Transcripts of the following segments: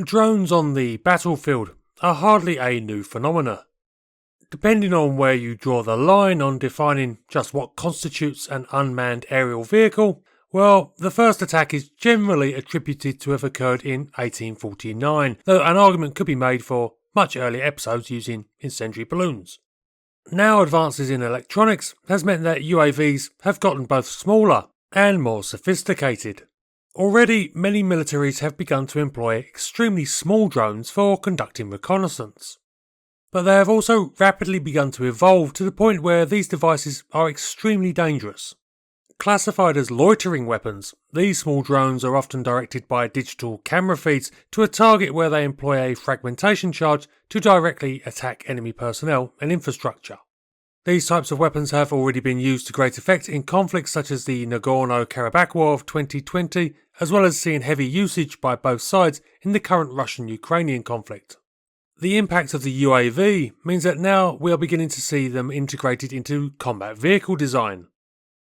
Drones on the battlefield are hardly a new phenomena. Depending on where you draw the line on defining just what constitutes an unmanned aerial vehicle, well, the first attack is generally attributed to have occurred in 1849, though an argument could be made for much earlier episodes using incendiary balloons. Now advances in electronics has meant that UAVs have gotten both smaller and more sophisticated. Already, many militaries have begun to employ extremely small drones for conducting reconnaissance. But they have also rapidly begun to evolve to the point where these devices are extremely dangerous. Classified as loitering weapons, these small drones are often directed by digital camera feeds to a target where they employ a fragmentation charge to directly attack enemy personnel and infrastructure. These types of weapons have already been used to great effect in conflicts such as the Nagorno-Karabakh War of 2020, as well as seeing heavy usage by both sides in the current Russian-Ukrainian conflict. The impact of the UAV means that now we are beginning to see them integrated into combat vehicle design.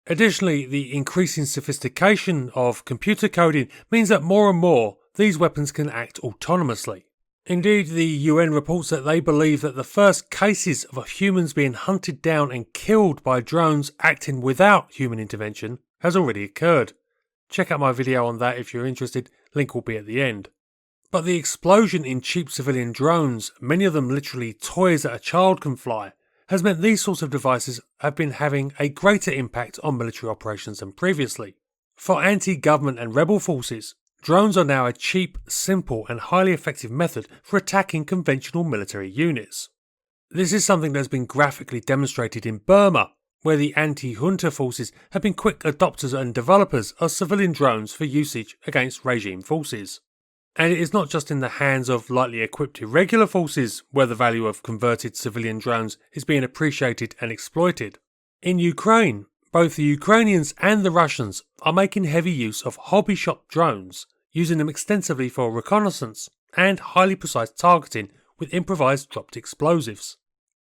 Additionally, the increasing sophistication of computer coding means that more and more these weapons can act autonomously. Indeed, the UN reports that they believe that the first cases of humans being hunted down and killed by drones acting without human intervention has already occurred. Check out my video on that if you're interested, link will be at the end. But the explosion in cheap civilian drones, many of them literally toys that a child can fly, has meant these sorts of devices have been having a greater impact on military operations than previously. For anti-government and rebel forces, drones are now a cheap, simple and highly effective method for attacking conventional military units. This is something that has been graphically demonstrated in Burma, where the anti-junta forces have been quick adopters and developers of civilian drones for usage against regime forces. And it is not just in the hands of lightly equipped irregular forces where the value of converted civilian drones is being appreciated and exploited. In Ukraine, both the Ukrainians and the Russians are making heavy use of hobby shop drones, using them extensively for reconnaissance and highly precise targeting with improvised dropped explosives.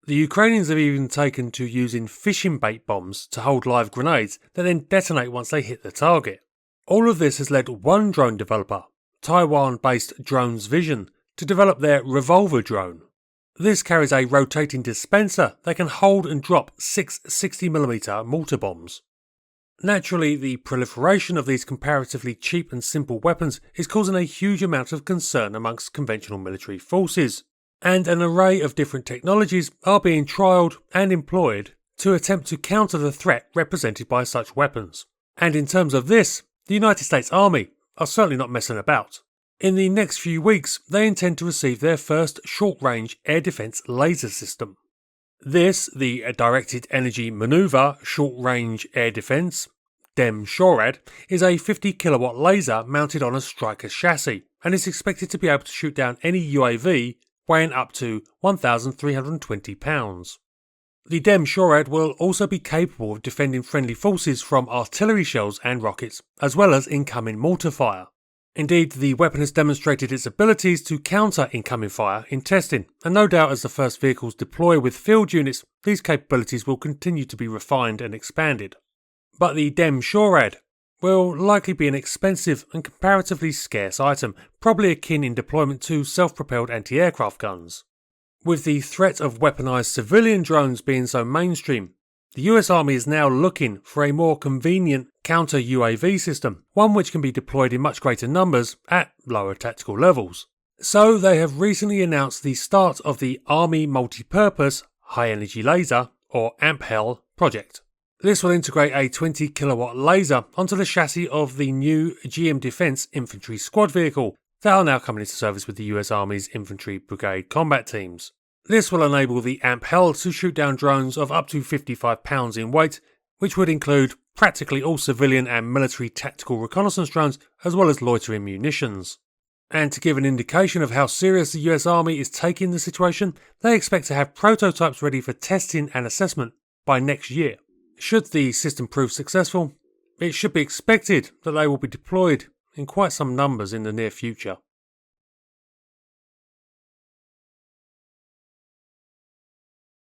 The Ukrainians have even taken to using fishing bait bombs to hold live grenades that then detonate once they hit the target. All of this has led one drone developer, Taiwan-based Drones Vision, to develop their revolver drone. This carries a rotating dispenser that can hold and drop 6 60mm mortar bombs. Naturally, the proliferation of these comparatively cheap and simple weapons is causing a huge amount of concern amongst conventional military forces, and an array of different technologies are being trialled and employed to attempt to counter the threat represented by such weapons. And in terms of this, the United States Army are certainly not messing about. In the next few weeks, they intend to receive their first short-range air defence laser system. This, the Directed Energy Manoeuvre Short-Range Air Defence, M-SHORAD, is a 50kW laser mounted on a Striker chassis and is expected to be able to shoot down any UAV weighing up to 1,320 pounds. The M-SHORAD will also be capable of defending friendly forces from artillery shells and rockets, as well as incoming mortar fire. Indeed, the weapon has demonstrated its abilities to counter incoming fire in testing, and no doubt as the first vehicles deploy with field units, these capabilities will continue to be refined and expanded. But the M-SHORAD will likely be an expensive and comparatively scarce item, probably akin in deployment to self-propelled anti-aircraft guns. With the threat of weaponised civilian drones being so mainstream, the US Army is now looking for a more convenient counter-UAV system, one which can be deployed in much greater numbers at lower tactical levels. So they have recently announced the start of the Army Multi-Purpose High Energy Laser, or AMP-HEL, project. This will integrate a 20kW laser onto the chassis of the new GM Defence Infantry Squad Vehicle that are now coming into service with the US Army's Infantry Brigade combat teams. This will enable the AMP-HEL to shoot down drones of up to 55 pounds in weight, which would include practically all civilian and military tactical reconnaissance drones, as well as loitering munitions. And to give an indication of how serious the US Army is taking the situation, they expect to have prototypes ready for testing and assessment by next year. Should the system prove successful, it should be expected that they will be deployed in quite some numbers in the near future.